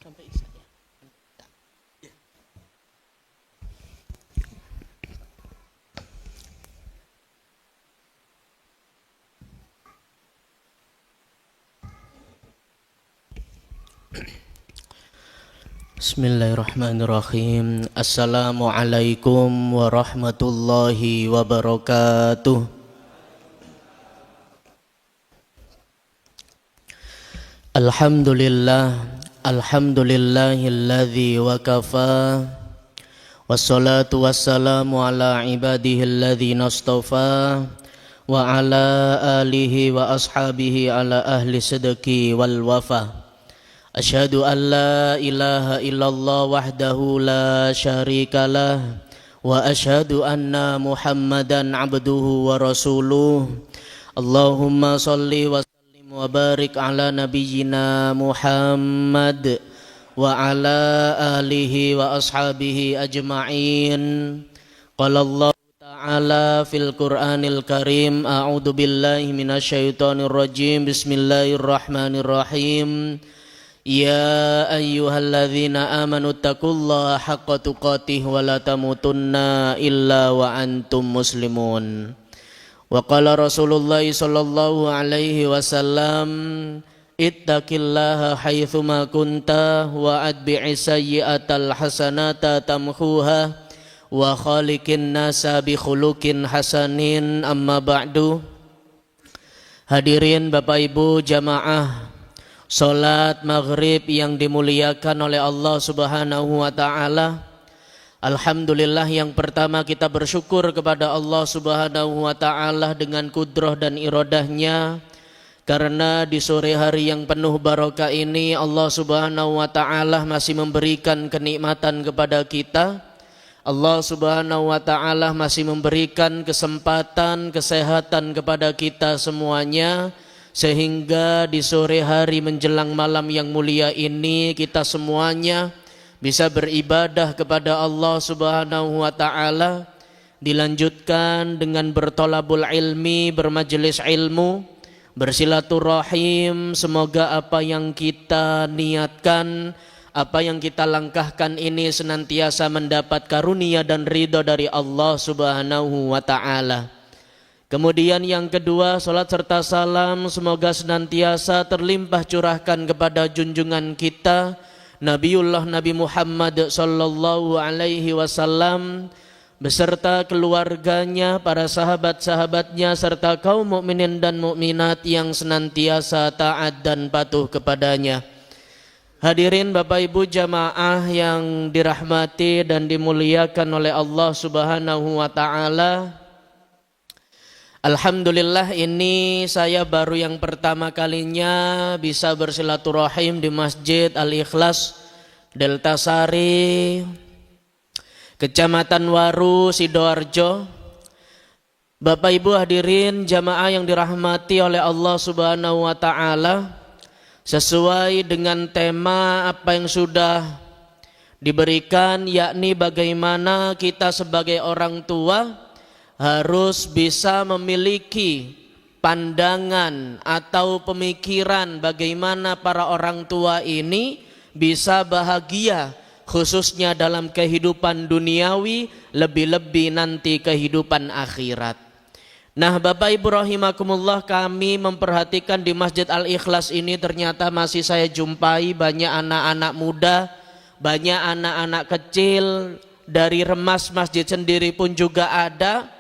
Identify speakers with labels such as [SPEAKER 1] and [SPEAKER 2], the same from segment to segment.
[SPEAKER 1] sampai Isya ya. Bismillahirrahmanirrahim. Assalamualaikum warahmatullahi wabarakatuh. Alhamdulillahilladzi wa kafa. Wassalatu wassalamu ala ibadihilladzina astafa wa ala alihi wa ashabihi ala ahli sidqi wal wafa. Asyhadu an la ilaha illallah wahdahu la syarikalah wa asyhadu anna Muhammadan abduhu wa rasuluh. Allahumma shalli wa sallim wa barik ala nabiyyina Muhammad wa ala alihi wa ashabihi ajma'in. Qala Allah ta'ala fil Qur'anil Karim, a'udzu billahi minasyaitonir rajim. Bismillahirrahmanirrahim. Ya ayyuhalladzina amanu taqullaha haqqa tuqatih wa la tamutunna illa wa antum muslimun. Wa qala Rasulullah sallallahu alaihi wasallam, ittaqillaha haitsu ma kunta wa atbi'is sayyi'atal hasanata tamhuha wa khaliqin nasa bi khuluqin hasanin. Amma ba'du. Hadirin Bapak Ibu jamaah salat maghrib yang dimuliakan oleh Allah Subhanahu wa ta'ala. Alhamdulillah, yang pertama kita bersyukur kepada Allah Subhanahu wa ta'ala dengan kudrah dan iradahnya, karena di sore hari yang penuh barokah ini Allah Subhanahu wa ta'ala masih memberikan kenikmatan kepada kita. Allah Subhanahu wa ta'ala masih memberikan kesempatan, kesehatan kepada kita semuanya, sehingga di sore hari menjelang malam yang mulia ini kita semuanya bisa beribadah kepada Allah Subhanahu wa ta'ala. Dilanjutkan dengan bertolabul ilmi, bermajelis ilmu, bersilaturahim. Semoga apa yang kita niatkan, apa yang kita langkahkan ini senantiasa mendapat karunia dan ridho dari Allah Subhanahu wa ta'ala. Kemudian yang kedua, salat serta salam semoga senantiasa terlimpah curahkan kepada junjungan kita Nabiullah Nabi Muhammad sallallahu alaihi wasallam beserta keluarganya, para sahabat-sahabatnya serta kaum mukminin dan mukminat yang senantiasa taat dan patuh kepadanya. Hadirin Bapak Ibu jamaah yang dirahmati dan dimuliakan oleh Allah Subhanahu wa ta'ala. Alhamdulillah, ini saya baru yang pertama kalinya bisa bersilaturahim di Masjid Al-Ikhlas Delta Sari, Kecamatan Waru, Sidoarjo. Bapak Ibu hadirin jamaah yang dirahmati oleh Allah Subhanahu wa ta'ala, sesuai dengan tema apa yang sudah diberikan, yakni bagaimana kita sebagai orang tua harus bisa memiliki pandangan atau pemikiran bagaimana para orang tua ini bisa bahagia, khususnya dalam kehidupan duniawi, lebih-lebih nanti kehidupan akhirat. Nah Bapak Ibu rahimakumullah, kami memperhatikan di Masjid Al-Ikhlas ini ternyata masih saya jumpai banyak anak-anak muda, banyak anak-anak kecil, dari remas masjid sendiri pun juga ada.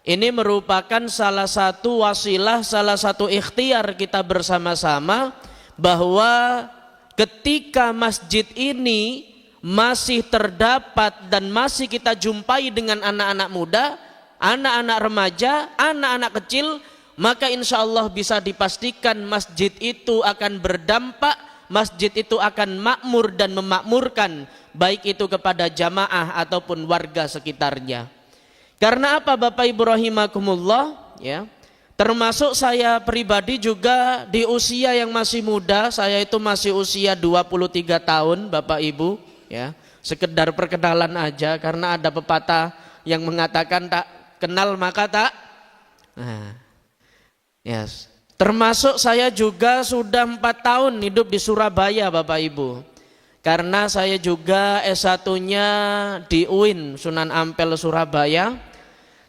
[SPEAKER 1] Ini merupakan salah satu wasilah, salah satu ikhtiar kita bersama-sama, bahwa ketika masjid ini masih terdapat dan masih kita jumpai dengan anak-anak muda, anak-anak remaja, anak-anak kecil, maka insya Allah bisa dipastikan masjid itu akan berdampak, masjid itu akan makmur dan memakmurkan, baik itu kepada jamaah ataupun warga sekitarnya. Karena apa Bapak Ibu rahimakumullah, ya, termasuk saya pribadi juga di usia yang masih muda, saya itu masih usia 23 tahun Bapak Ibu, ya. Sekedar perkenalan aja, karena ada pepatah yang mengatakan tak kenal maka tak. Nah, yes. Termasuk saya juga sudah 4 tahun hidup di Surabaya Bapak Ibu. karena saya juga S1-nya di UIN Sunan Ampel Surabaya.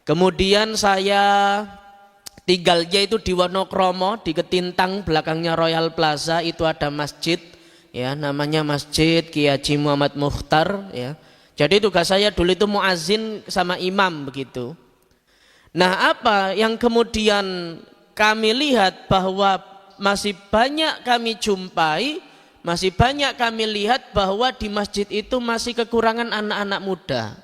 [SPEAKER 1] Kemudian saya tinggalnya itu di Wonokromo, di Ketintang, belakangnya Royal Plaza itu ada masjid, ya, namanya Masjid Kiai Haji Muhammad Mukhtar, ya. Jadi tugas saya dulu itu muazin sama imam begitu. Nah, apa yang kemudian kami lihat bahwa masih banyak kami jumpai, masih banyak kami lihat bahwa di masjid itu masih kekurangan anak-anak muda.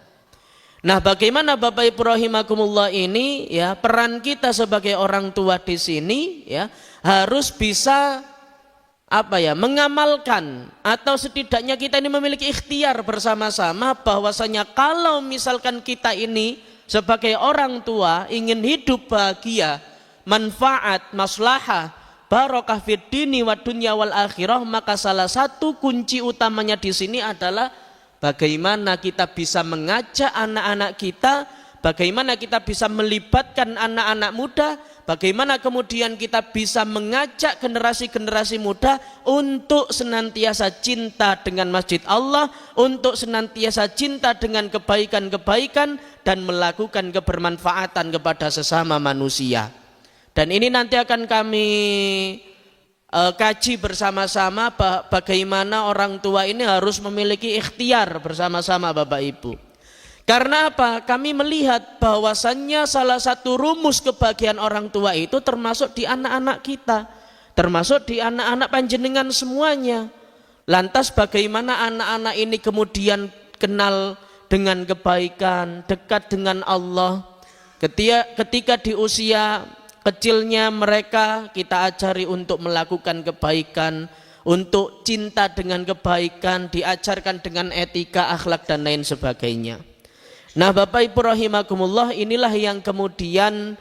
[SPEAKER 1] Nah, bagaimana Bapak Ibu rahimakumullah ini, ya, peran kita sebagai orang tua di sini, ya, harus bisa mengamalkan, atau setidaknya kita ini memiliki ikhtiar bersama-sama bahwasanya kalau misalkan kita ini sebagai orang tua ingin hidup bahagia, manfaat, maslahah, barokah fid dini wa dunya wal akhirah, maka salah satu kunci utamanya di sini adalah bagaimana kita bisa mengajak anak-anak kita, bagaimana kita bisa melibatkan anak-anak muda, bagaimana kemudian kita bisa mengajak generasi-generasi muda untuk senantiasa cinta dengan masjid Allah, untuk senantiasa cinta dengan kebaikan-kebaikan dan melakukan kebermanfaatan kepada sesama manusia. Dan ini nanti akan kami kaji bersama-sama bagaimana orang tua ini harus memiliki ikhtiar bersama-sama Bapak Ibu. Karena apa? Kami melihat bahwasannya salah satu rumus kebahagiaan orang tua itu termasuk di anak-anak kita, termasuk di anak-anak panjenengan semuanya. Lantas bagaimana anak-anak ini kemudian kenal dengan kebaikan, dekat dengan Allah. Ketika di usia kecilnya mereka kita ajari untuk melakukan kebaikan, untuk cinta dengan kebaikan, diajarkan dengan etika, akhlak dan lain sebagainya. Nah, Bapak Ibu rahimakumullah, inilah yang kemudian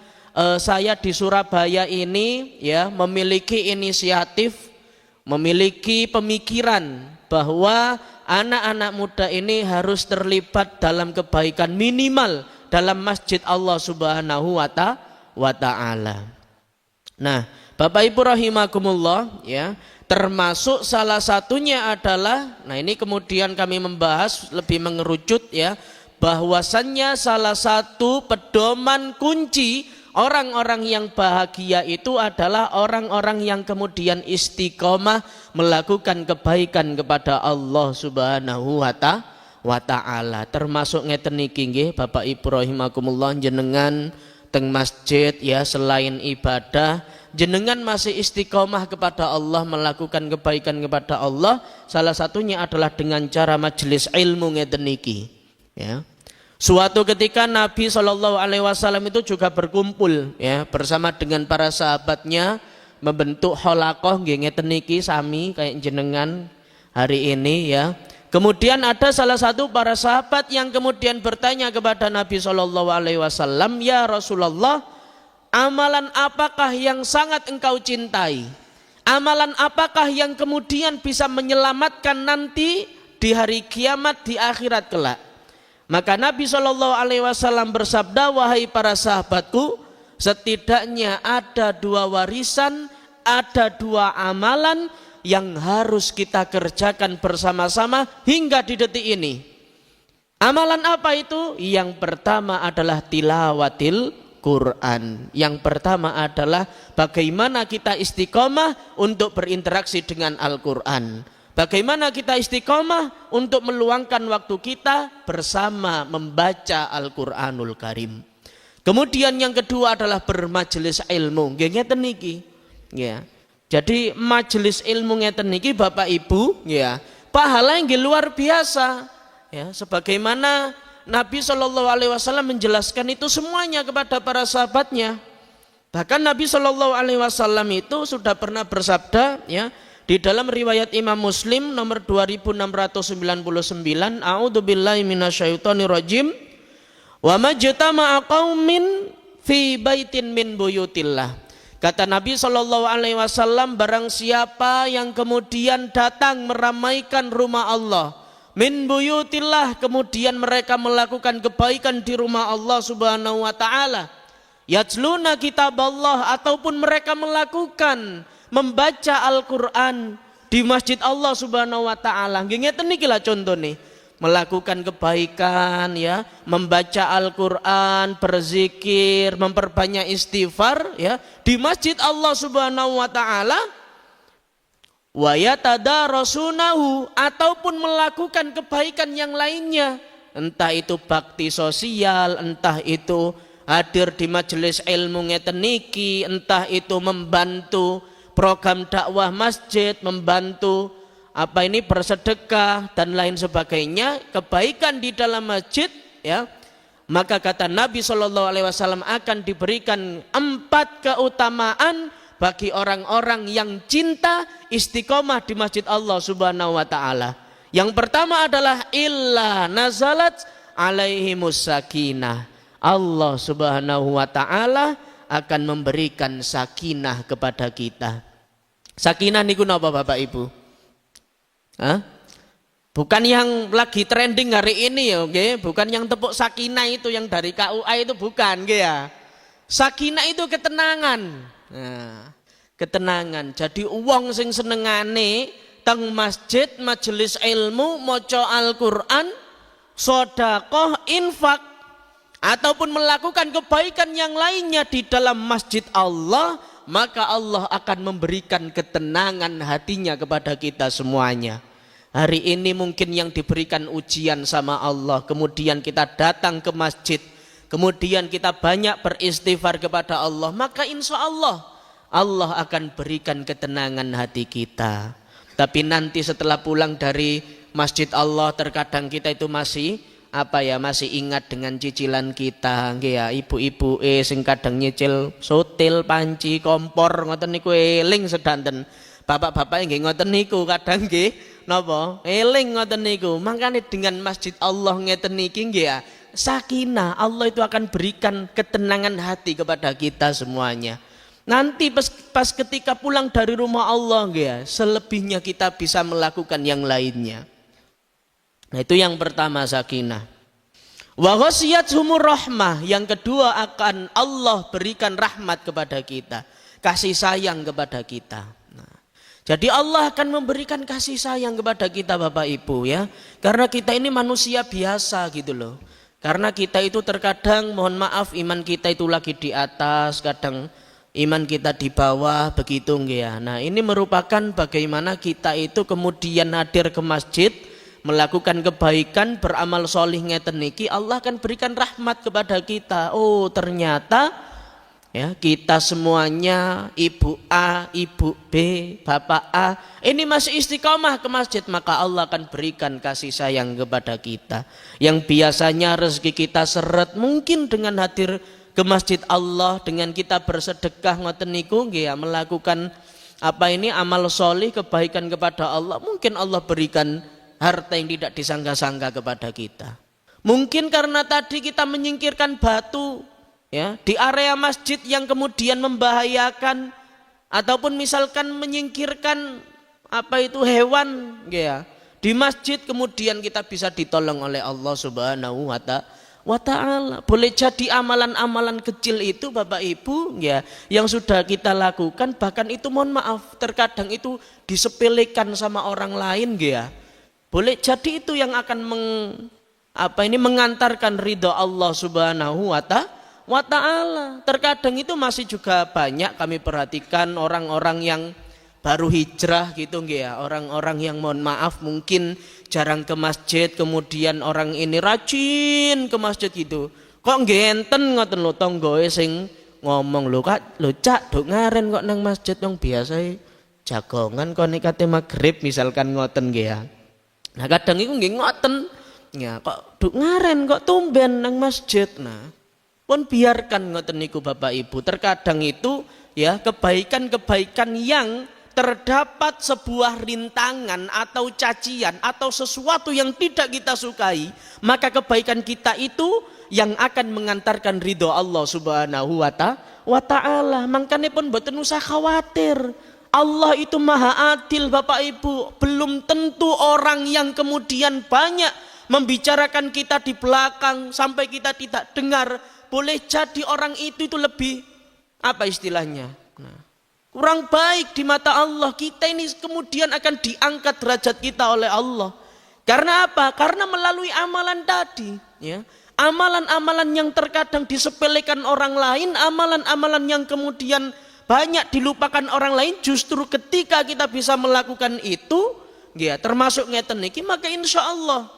[SPEAKER 1] saya di Surabaya ini, ya, memiliki inisiatif, memiliki pemikiran bahwa anak-anak muda ini harus terlibat dalam kebaikan minimal dalam masjid Allah Subhanahu wa Ta'ala. Nah, Bapak Ibu rahimakumullah, ya, termasuk salah satunya adalah, nah ini kemudian kami membahas lebih mengerucut, ya, bahwasannya salah satu pedoman kunci orang-orang yang bahagia itu adalah orang-orang yang kemudian istiqomah melakukan kebaikan kepada Allah Subhanahu wa Ta'ala. Termasuk ngeten niki nggih Bapak Ibu rahimakumullah, jenengan teng masjid, ya, selain ibadah jenengan masih istiqomah kepada Allah, melakukan kebaikan kepada Allah, salah satunya adalah dengan cara majelis ilmu ngeten niki, ya. Suatu ketika Nabi SAW itu juga berkumpul, ya, bersama dengan para sahabatnya membentuk halaqah nggih ngeten niki sami kayak jenengan hari ini, ya. Kemudian ada salah satu para sahabat yang kemudian bertanya kepada Nabi SAW, ya Rasulullah, amalan apakah yang sangat engkau cintai? Amalan apakah yang kemudian bisa menyelamatkan nanti di hari kiamat di akhirat kelak? Maka Nabi SAW bersabda, wahai para sahabatku, setidaknya ada dua warisan, ada dua amalan yang harus kita kerjakan bersama-sama hingga di detik ini. Amalan apa itu? Yang pertama adalah tilawatil Quran. Yang pertama adalah bagaimana kita istiqomah untuk berinteraksi dengan Al-Quran. Bagaimana kita istiqomah untuk meluangkan waktu kita bersama membaca Al-Quranul Karim. Kemudian yang kedua adalah bermajelis ilmu. Ngeten niki, ya. Jadi majelis ilmu ngeten niki Bapak Ibu, ya, pahala yang luar biasa, ya, sebagaimana Nabi SAW menjelaskan itu semuanya kepada para sahabatnya. Bahkan Nabi SAW itu sudah pernah bersabda, ya, di dalam riwayat Imam Muslim nomor 2699, a'udzubillahi minasyaitonirrajim, wa majtama'a qaumin fi baitin min buyutillah. Kata Nabi SAW, barang siapa yang kemudian datang meramaikan rumah Allah, min buyutillah, kemudian mereka melakukan kebaikan di rumah Allah Subhanahu wa Ta'ala, yatluna kitab Allah, ataupun mereka melakukan membaca Al-Quran, di masjid Allah Subhanahu wa taala. Nggih ngeten niki lah contone. Melakukan kebaikan ya, membaca Al-Qur'an, berzikir, memperbanyak istighfar ya di masjid Allah Subhanahu wa taala. Wa yatadarasunahu, ataupun melakukan kebaikan yang lainnya, entah itu bakti sosial, entah itu hadir di majelis ilmu ngeten niki, entah itu membantu program dakwah masjid, membantu bersedekah dan lain sebagainya, kebaikan di dalam masjid ya, maka kata Nabi SAW akan diberikan 4 keutamaan bagi orang-orang yang cinta istiqomah di masjid Allah Subhanahu wa taala. Yang pertama adalah illa nazalat alaihimus sakinah. Allah Subhanahu wa taala akan memberikan sakinah kepada kita. Sakinah niku napa Bapak Ibu? Bukan yang lagi trending hari ini ya, okay? Bukan yang tepuk sakinah itu yang dari KUA itu bukan, okay, ya. Sakinah itu ketenangan. Nah, ketenangan. Jadi wong sing senengane teng masjid, majelis ilmu, maca Al-Qur'an, sedekah, infak, ataupun melakukan kebaikan yang lainnya di dalam masjid Allah, maka Allah akan memberikan ketenangan hatinya kepada kita semuanya. Hari ini mungkin yang diberikan ujian sama Allah, kemudian kita datang ke masjid, kemudian kita banyak beristighfar kepada Allah, maka insya Allah Allah akan berikan ketenangan hati kita. Tapi nanti setelah pulang dari masjid Allah, terkadang kita itu masih masih ingat dengan cicilan kita, nggih ya, ibu-ibu sing kadang nyicil sotil, panci, kompor ngoten niku eling sedanten. Bapak-bapak nggih ngoten niku kadang nggih napa eling ngoten niku. Makanya dengan masjid Allah ngeten niki nggih ya, sakinah Allah itu akan berikan ketenangan hati kepada kita semuanya. Nanti pas ketika pulang dari rumah Allah nggih ya, selebihnya kita bisa melakukan yang lainnya. Nah, itu yang pertama sakinah. Wa ghasiyatuhumur rahmah, yang kedua akan Allah berikan rahmat kepada kita, kasih sayang kepada kita. Jadi Allah akan memberikan kasih sayang kepada kita Bapak Ibu ya. Karena kita ini manusia biasa gitu loh. Karena kita itu terkadang mohon maaf iman kita itu lagi di atas, kadang iman kita di bawah begitu ya. Nah, ini merupakan bagaimana kita itu kemudian hadir ke masjid, melakukan kebaikan, beramal solih ngeten niki, Allah akan berikan rahmat kepada kita. Oh, ternyata ya, kita semuanya ibu A, ibu B, bapak A ini masih istiqomah ke masjid, maka Allah akan berikan kasih sayang kepada kita. Yang biasanya rezeki kita seret, mungkin dengan hadir ke masjid Allah, dengan kita bersedekah ngoten niku nggih ya, melakukan amal solih kebaikan kepada Allah, mungkin Allah berikan harta yang tidak disangka-sangka kepada kita. Mungkin karena tadi kita menyingkirkan batu ya di area masjid yang kemudian membahayakan, ataupun misalkan menyingkirkan hewan ya di masjid, kemudian kita bisa ditolong oleh Allah Subhanahu wa taala. Boleh jadi amalan-amalan kecil itu Bapak Ibu ya, yang sudah kita lakukan, bahkan itu mohon maaf terkadang itu disepelekan sama orang lain ya. Boleh jadi itu yang akan mengantarkan ridho Allah Subhanahu wa ta'ala. Terkadang itu masih juga banyak kami perhatikan orang-orang yang baru hijrah gitu ya, orang-orang yang mohon maaf mungkin jarang ke masjid, kemudian orang ini rajin ke masjid gitu. Kok ngenten ngoten lho tanggoe sing ngomong lho Cak duk ngaren kok nang masjid yang biasa jagongan kok nikate magrib misalkan ngoten nggih ya. Nah, kadang iku nggih ngoten ya, kok duk ngaren kok tumben nang masjid. Nah, pun biarkan ngoten niku Bapak Ibu. Terkadang itu ya kebaikan-kebaikan yang terdapat sebuah rintangan atau cacian atau sesuatu yang tidak kita sukai, maka kebaikan kita itu yang akan mengantarkan ridho Allah Subhanahu wa ta'ala. Makanya pun mboten usah khawatir. Allah itu maha adil Bapak Ibu. Belum tentu orang yang kemudian banyak membicarakan kita di belakang sampai kita tidak dengar, boleh jadi orang itu lebih istilahnya. Nah, kurang baik di mata Allah, kita ini kemudian akan diangkat derajat kita oleh Allah. Karena apa? Karena melalui amalan tadi, ya. Amalan-amalan yang terkadang disepelekan orang lain, amalan-amalan yang kemudian banyak dilupakan orang lain, justru ketika kita bisa melakukan itu, ya, termasuk ngeten niki, maka insya Allah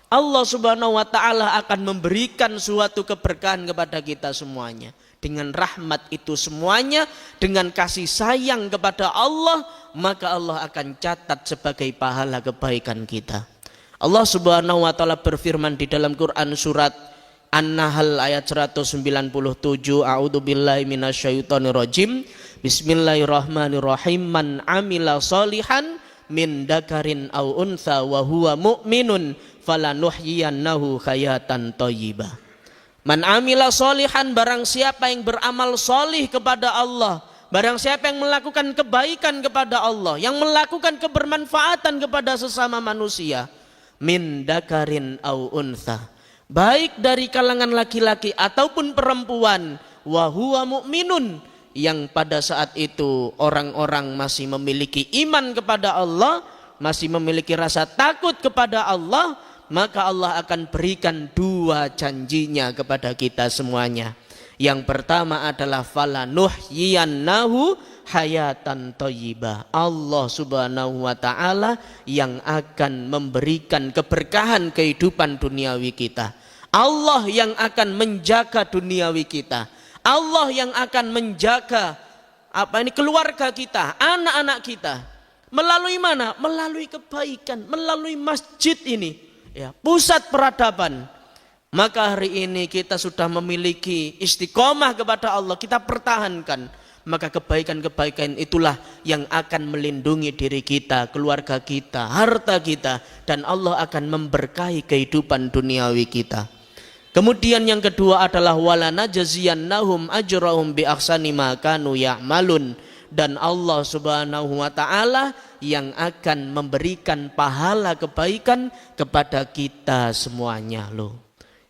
[SPEAKER 1] Allah Subhanahu wa taala akan memberikan suatu keberkahan kepada kita semuanya. Dengan rahmat itu semuanya, dengan kasih sayang kepada Allah, maka Allah akan catat sebagai pahala kebaikan kita. Allah Subhanahu wa taala berfirman di dalam Quran surat An-Nahl ayat 197, A'udzubillahi minasyaitonirrajim. Bismillahirrahmanirrahim. Man amila sholihan min dakarin au untha wa huwa mu'minun falanuhyiyannahu hayatan thayyibah. Man amila sholihan, barang siapa yang beramal solih kepada Allah, barang siapa yang melakukan kebaikan kepada Allah, yang melakukan kebermanfaatan kepada sesama manusia, min dakarin au untha, baik dari kalangan laki-laki ataupun perempuan, wa huwa mu'minun, yang pada saat itu orang-orang masih memiliki iman kepada Allah, masih memiliki rasa takut kepada Allah, maka Allah akan berikan dua janjinya kepada kita semuanya. Yang pertama adalah falanuhyiyannahu hayatan thayyibah. Allah Subhanahu wa taala yang akan memberikan keberkahan kehidupan duniawi kita. Allah yang akan menjaga duniawi kita. Allah yang akan menjaga keluarga kita, anak-anak kita. Melalui mana? Melalui kebaikan, melalui masjid ini, ya, pusat peradaban. Maka hari ini kita sudah memiliki istiqomah kepada Allah, kita pertahankan. Maka kebaikan-kebaikan itulah yang akan melindungi diri kita, keluarga kita, harta kita, dan Allah akan memberkahi kehidupan duniawi kita. Kemudian yang kedua adalah walana jaziyannahum ajrahum bi ahsani ma kanu ya'malun, dan Allah Subhanahu wa taala yang akan memberikan pahala kebaikan kepada kita semuanya loh.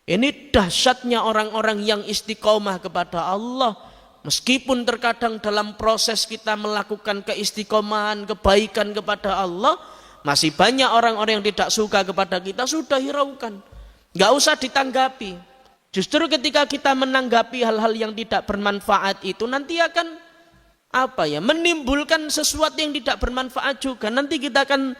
[SPEAKER 1] Ini dahsyatnya orang-orang yang istiqomah kepada Allah. Meskipun terkadang dalam proses kita melakukan keistiqomahan, kebaikan kepada Allah, masih banyak orang-orang yang tidak suka kepada kita, sudah hiraukan. Gak usah ditanggapi. Justru ketika kita menanggapi hal-hal yang tidak bermanfaat itu, nanti akan menimbulkan sesuatu yang tidak bermanfaat juga. Nanti kita akan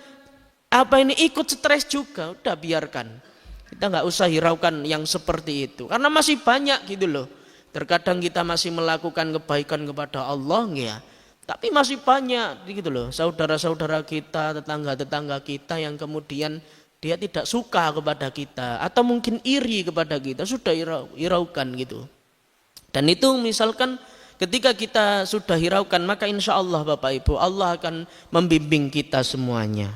[SPEAKER 1] ikut stres juga. Udah biarkan. Kita gak usah hiraukan yang seperti itu. Karena masih banyak gitu loh. Terkadang kita masih melakukan kebaikan kepada Allah, ya, tapi masih banyak gitu loh, saudara-saudara kita, tetangga-tetangga kita yang kemudian dia tidak suka kepada kita atau mungkin iri kepada kita, sudah hiraukan gitu. Dan itu misalkan ketika kita sudah hiraukan, maka insya Allah Bapak Ibu, Allah akan membimbing kita semuanya.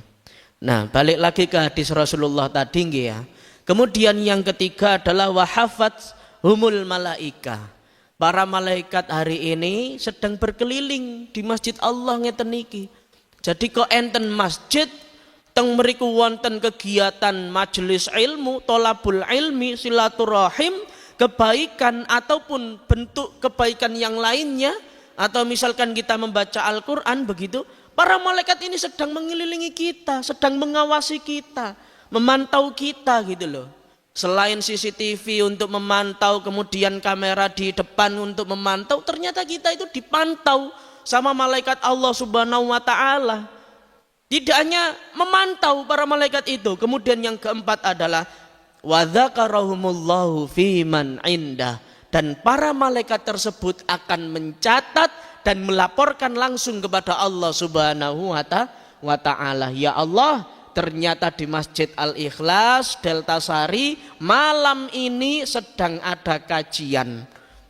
[SPEAKER 1] Nah, balik lagi ke hadis Rasulullah tadi, ya. Kemudian yang ketiga adalah wahafat humul malaika. Para malaikat hari ini sedang berkeliling di masjid Allah ngeten niki. Jadi kok enten masjid teng mriku wonten kegiatan majelis ilmu, tolabul ilmi, silaturahim, kebaikan ataupun bentuk kebaikan yang lainnya, atau misalkan kita membaca Al-Qur'an begitu, para malaikat ini sedang mengelilingi kita, sedang mengawasi kita, memantau kita gitu loh. Selain CCTV untuk memantau, kemudian kamera di depan untuk memantau, ternyata kita itu dipantau sama malaikat Allah Subhanahu wa taala. Tidak hanya memantau para malaikat itu, kemudian yang keempat adalah wa dzakarahumullahu fi man indah, dan para malaikat tersebut akan mencatat dan melaporkan langsung kepada Allah Subhanahu wa taala. Ya Allah, ternyata di Masjid Al-Ikhlas Delta Sari malam ini sedang ada kajian.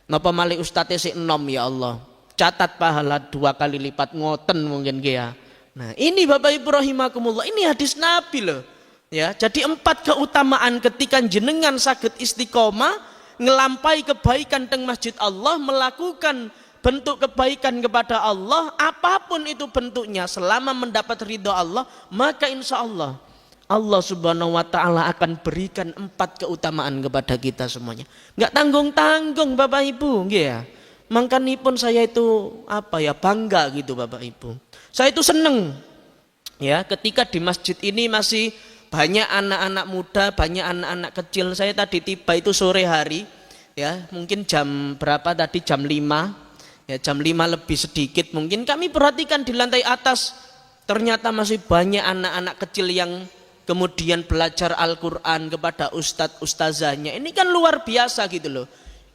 [SPEAKER 1] Napa malih ustadz sik enom, ya Allah. Catat pahala 2 kali lipat ngoten mungkin ya. Nah, ini Bapak Ibu rahimakumullah, ini hadis Nabi loh. Ya, jadi 4 keutamaan ketika jenengan saged istiqomah ngelampai kebaikan teng Masjid Allah, melakukan bentuk kebaikan kepada Allah, apapun itu bentuknya, selama mendapat ridho Allah, maka insya Allah Allah Subhanahu wa taala akan berikan 4 keutamaan kepada kita semuanya. Enggak tanggung-tanggung Bapak Ibu, ya. Mangkanipun saya itu bangga gitu Bapak Ibu. Saya itu seneng ya ketika di masjid ini masih banyak anak-anak muda, banyak anak-anak kecil. Saya tadi tiba itu sore hari ya, mungkin jam berapa tadi, jam 5 ya, jam 5 lebih sedikit mungkin. Kami perhatikan di lantai atas ternyata masih banyak anak-anak kecil yang kemudian belajar Al-Quran kepada ustadz-ustazahnya. Ini kan luar biasa gitu loh.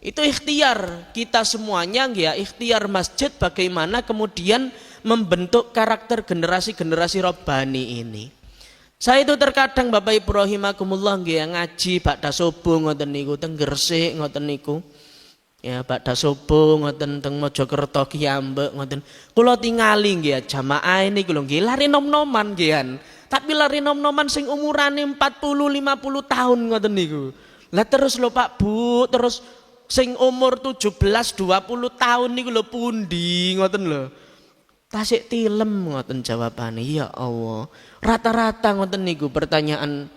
[SPEAKER 1] Itu ikhtiar kita semuanya ya, ikhtiar masjid bagaimana kemudian membentuk karakter generasi-generasi robbani ini. Saya itu terkadang Bapak Ibu rahimakumullah nggih ngaji bakda subuh ngoten niku teng Gresik ngoten niku. Ya bakda subuh ngoten teng Mojokerto Kiambek ngoten. Kula tingali nggih jamaah niku lho nggih lari nom-noman nggih. Tapi lari nom-noman sing umurane 40 50 tahun ngoten niku. Lah terus lho Pak Bu, terus sing umur 17 20 tahun niku lho pundi ngoten lho. Tasik tilem ngoten jawabane. Ya Allah. Rata-rata ngoten niku pertanyaan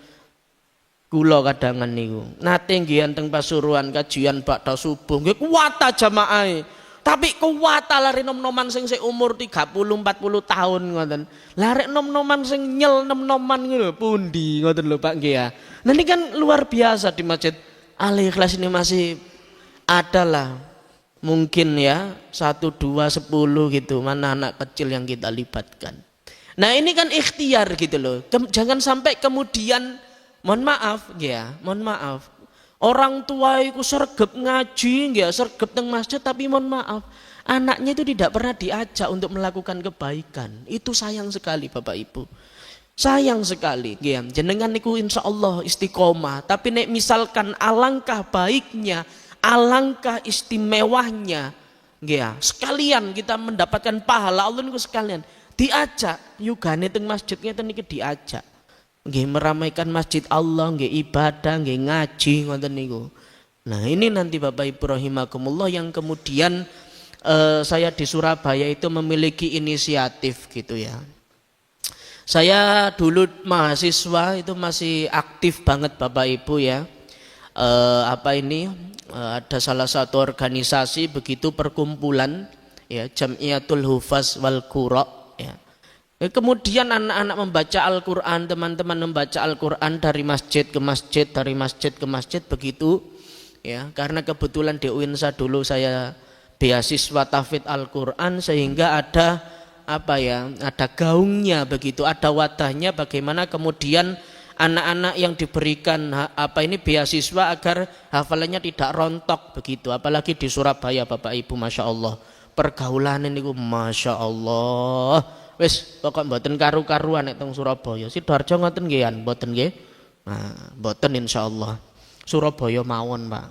[SPEAKER 1] kula kadangan niku. Nate nggih teng Pasuruan kajian bakda subuh nggih kuwata jamaahe. Tapi kuwata lari nom-noman sing umur 30 40 tahun ngoten. Lari nom-noman sing nyel nom-noman ngono pundi ngoten lho Pak nggih ya. Nah ini kan luar biasa di Masjid Al-Ikhlas ini masih adalah mungkin ya 1, 2, 10 gitu mana anak kecil yang kita libatkan. Nah ini kan ikhtiar gitu loh. Jangan sampai kemudian mohon maaf orang tua itu sergap ngaji ya, sergap teng masjid tapi mohon maaf anaknya itu tidak pernah diajak untuk melakukan kebaikan. Itu sayang sekali Bapak Ibu. Sayang sekali ya. Jenengan niku insyaallah istiqomah, tapi nek misalkan alangkah baiknya, alangkah istimewanya ya, sekalian kita mendapatkan pahala Allah niku sekalian diajak yugane teng masjid ngeten niki diajak nggih meramaikan masjid Allah, nggih ibadah, nggih ngaji ngoten niku. Nah, ini nanti Bapak Ibu rahimakumullah yang kemudian saya di Surabaya itu memiliki inisiatif gitu ya. Saya dulu mahasiswa itu masih aktif banget Bapak Ibu ya. Ada salah satu organisasi begitu perkumpulan ya, Jamiatul Hufaz wal Qura ya. Kemudian anak-anak membaca Al-Qur'an, teman-teman membaca Al-Qur'an dari masjid ke masjid, dari masjid ke masjid begitu ya. Karena kebetulan di UINSA dulu saya beasiswa tahfidz Al-Qur'an sehingga ada ada gaungnya begitu, ada wadahnya bagaimana kemudian anak-anak yang diberikan beasiswa agar hafalannya tidak rontok begitu. Apalagi di Surabaya Bapak Ibu Masya Allah pergaulan ini Masya Allah wis pokok mboten karu-karuan nek teng Surabaya. Sidoarjo ngoten nggih mboten nggih. Nah, mboten insyaallah. Surabaya mawon Pak.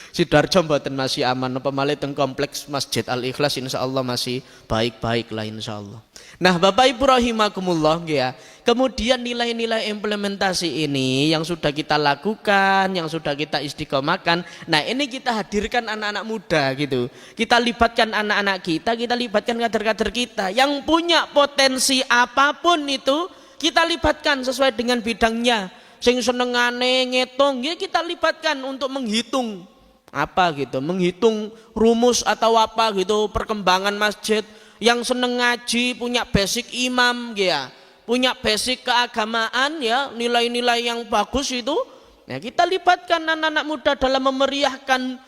[SPEAKER 1] Sidoarjo mboten masih aman, apa malih teng kompleks Masjid Al-Ikhlas insyaallah masih baik-baik lah insyaallah. Nah, Bapak Ibu rahimakumullah ya. Kemudian nilai-nilai implementasi ini yang sudah kita lakukan, yang sudah kita istiqomahkan. Nah, ini kita hadirkan anak-anak muda gitu. Kita libatkan anak-anak kita libatkan kader-kader kita yang punya potensi apapun itu, kita libatkan sesuai dengan bidangnya. Sing senengane ngitung ya kita libatkan untuk menghitung menghitung rumus atau perkembangan masjid. Yang seneng ngaji, punya basic imam ya, punya basic keagamaan ya, nilai-nilai yang bagus itu ya, kita libatkan anak-anak muda dalam memeriahkan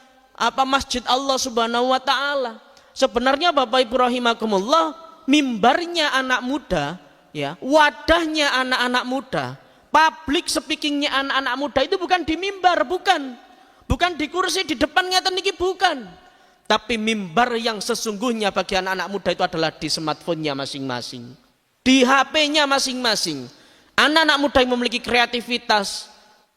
[SPEAKER 1] masjid Allah Subhanahu wa taala. Sebenarnya Bapak Ibu rahimakumullah, mimbarnya anak muda ya, wadahnya anak-anak muda, public speakingnya anak-anak muda itu bukan di mimbar, bukan di kursi di depan ngeten niki bukan. Tapi mimbar yang sesungguhnya bagi anak-anak muda itu adalah di smartphone-nya masing-masing, di HP-nya masing-masing. Anak-anak muda yang memiliki kreativitas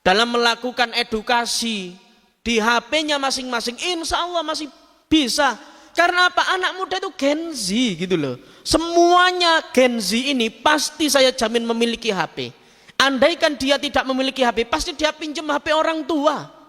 [SPEAKER 1] dalam melakukan edukasi di HP-nya masing-masing, insya Allah masih bisa. Karena apa? Anak muda itu Gen Z gitu loh. Semuanya Gen Z ini pasti saya jamin memiliki HP. Andaikan dia tidak memiliki HP, pasti dia pinjam HP orang tua.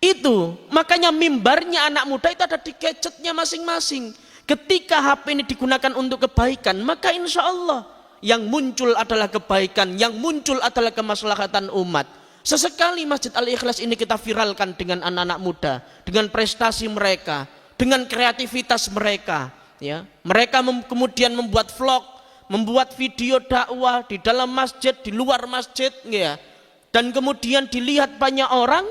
[SPEAKER 1] Itu makanya mimbarnya anak muda itu ada di gadgetnya masing-masing. Ketika HP ini digunakan untuk kebaikan, maka insya Allah yang muncul adalah kebaikan, yang muncul adalah kemaslahatan umat. Sesekali Masjid Al-Ikhlas ini kita viralkan dengan anak-anak muda, dengan prestasi mereka, dengan kreativitas mereka. Ya, mereka kemudian membuat vlog, membuat video dakwah di dalam masjid, di luar masjid, ya. Dan kemudian dilihat banyak orang,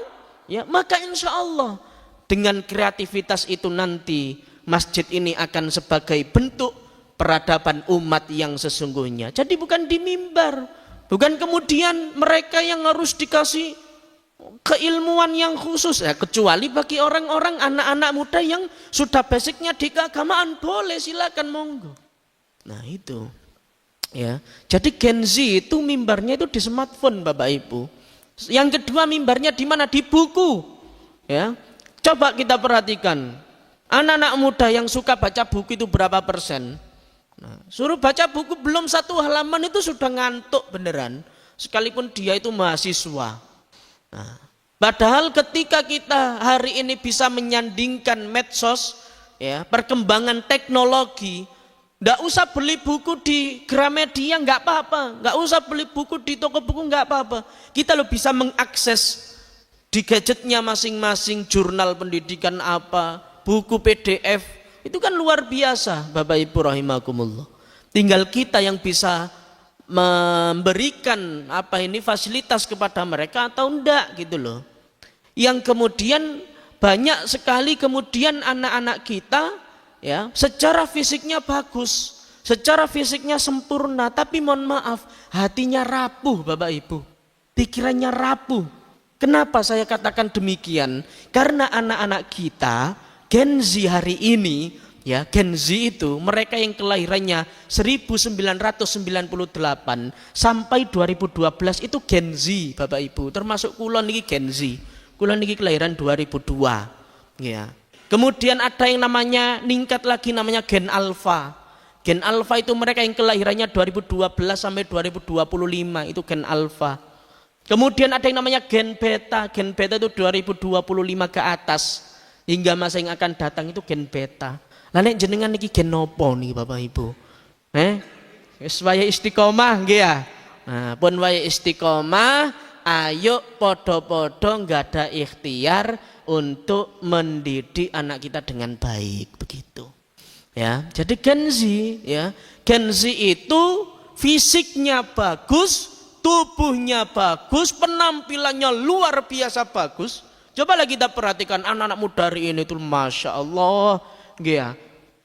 [SPEAKER 1] ya, maka insya Allah dengan kreativitas itu nanti masjid ini akan sebagai bentuk peradaban umat yang sesungguhnya. Jadi bukan di mimbar, bukan kemudian mereka yang harus dikasih keilmuan yang khusus, ya, kecuali bagi orang-orang anak-anak muda yang sudah basicnya di keagamaan, boleh, silakan, monggo. Nah itu, ya. Jadi Gen Z itu mimbarnya itu di smartphone, Bapak Ibu. Yang kedua, mimbarnya di mana? Di buku. Ya, coba kita perhatikan, anak-anak muda yang suka baca buku itu berapa persen? Nah, suruh baca buku belum satu halaman itu sudah ngantuk beneran, sekalipun dia itu mahasiswa. Nah, padahal ketika kita hari ini bisa menyandingkan medsos, ya, perkembangan teknologi, nggak usah beli buku di Gramedia, nggak apa-apa, nggak usah beli buku di toko buku, nggak apa-apa. Kita lo bisa mengakses di gadgetnya masing-masing, jurnal pendidikan apa, buku PDF, itu kan luar biasa, Bapak Ibu rahimakumullah. Tinggal kita yang bisa memberikan fasilitas kepada mereka atau enggak gitu loh. Yang kemudian banyak sekali kemudian anak-anak kita, ya, secara fisiknya bagus, secara fisiknya sempurna, tapi mohon maaf hatinya rapuh, Bapak Ibu, pikirannya rapuh. Kenapa saya katakan demikian? Karena anak-anak kita Gen Z hari ini, ya, Gen Z itu mereka yang kelahirannya 1998 sampai 2012 itu Gen Z, Bapak Ibu. Termasuk kula niki Gen Z. Kula niki kelahiran 2002, ya. Kemudian ada yang namanya ningkat lagi, namanya Gen Alpha. Gen Alpha itu mereka yang kelahirannya 2012 sampai 2025, itu Gen Alpha. Kemudian ada yang namanya Gen Beta. Gen Beta itu 2025 ke atas, hingga masa yang akan datang itu Gen Beta. Lah nek jenengan niki gen nopo nih Bapak Ibu? Wis wayahe istiqomah nggih ya. Nah, pun wayahe istiqomah, ayo podo-podo enggak ada ikhtiar untuk mendidik anak kita dengan baik, begitu. Ya, jadi Gen Z, ya. Gen Z itu fisiknya bagus, tubuhnya bagus, penampilannya luar biasa bagus. Cobalah kita perhatikan anak-anak muda hari ini tuh, masya Allah, ya.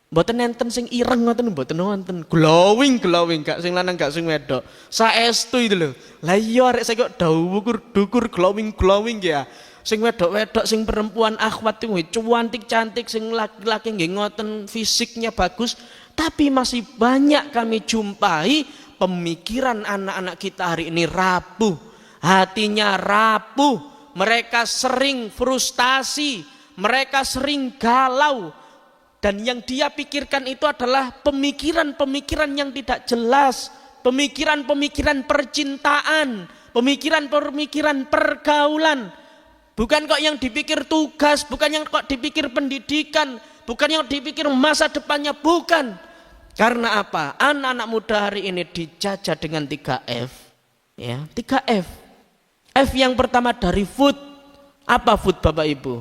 [SPEAKER 1] Mboten enten sing ireng ngoten, mboten wonten. Glowing gak sing lanang gak sing wedok. Saestu itu lho. Lah iya arek saya kok dukur glowing ya. Sing wedok-wedok, sing perempuan akhwat itu cantik, sing laki-laki nggih ngoten fisiknya bagus, tapi masih banyak kami jumpai pemikiran anak-anak kita hari ini rapuh, hatinya rapuh, mereka sering frustasi, mereka sering galau. Dan yang dia pikirkan itu adalah pemikiran-pemikiran yang tidak jelas, pemikiran-pemikiran percintaan, pemikiran-pemikiran pergaulan. Bukan kok yang dipikir tugas, bukan yang kok dipikir pendidikan, bukan yang dipikir masa depannya, bukan. Karena apa? Anak-anak muda hari ini dijajah dengan 3F. Ya, 3F. F yang pertama dari food. Apa food, Bapak Ibu?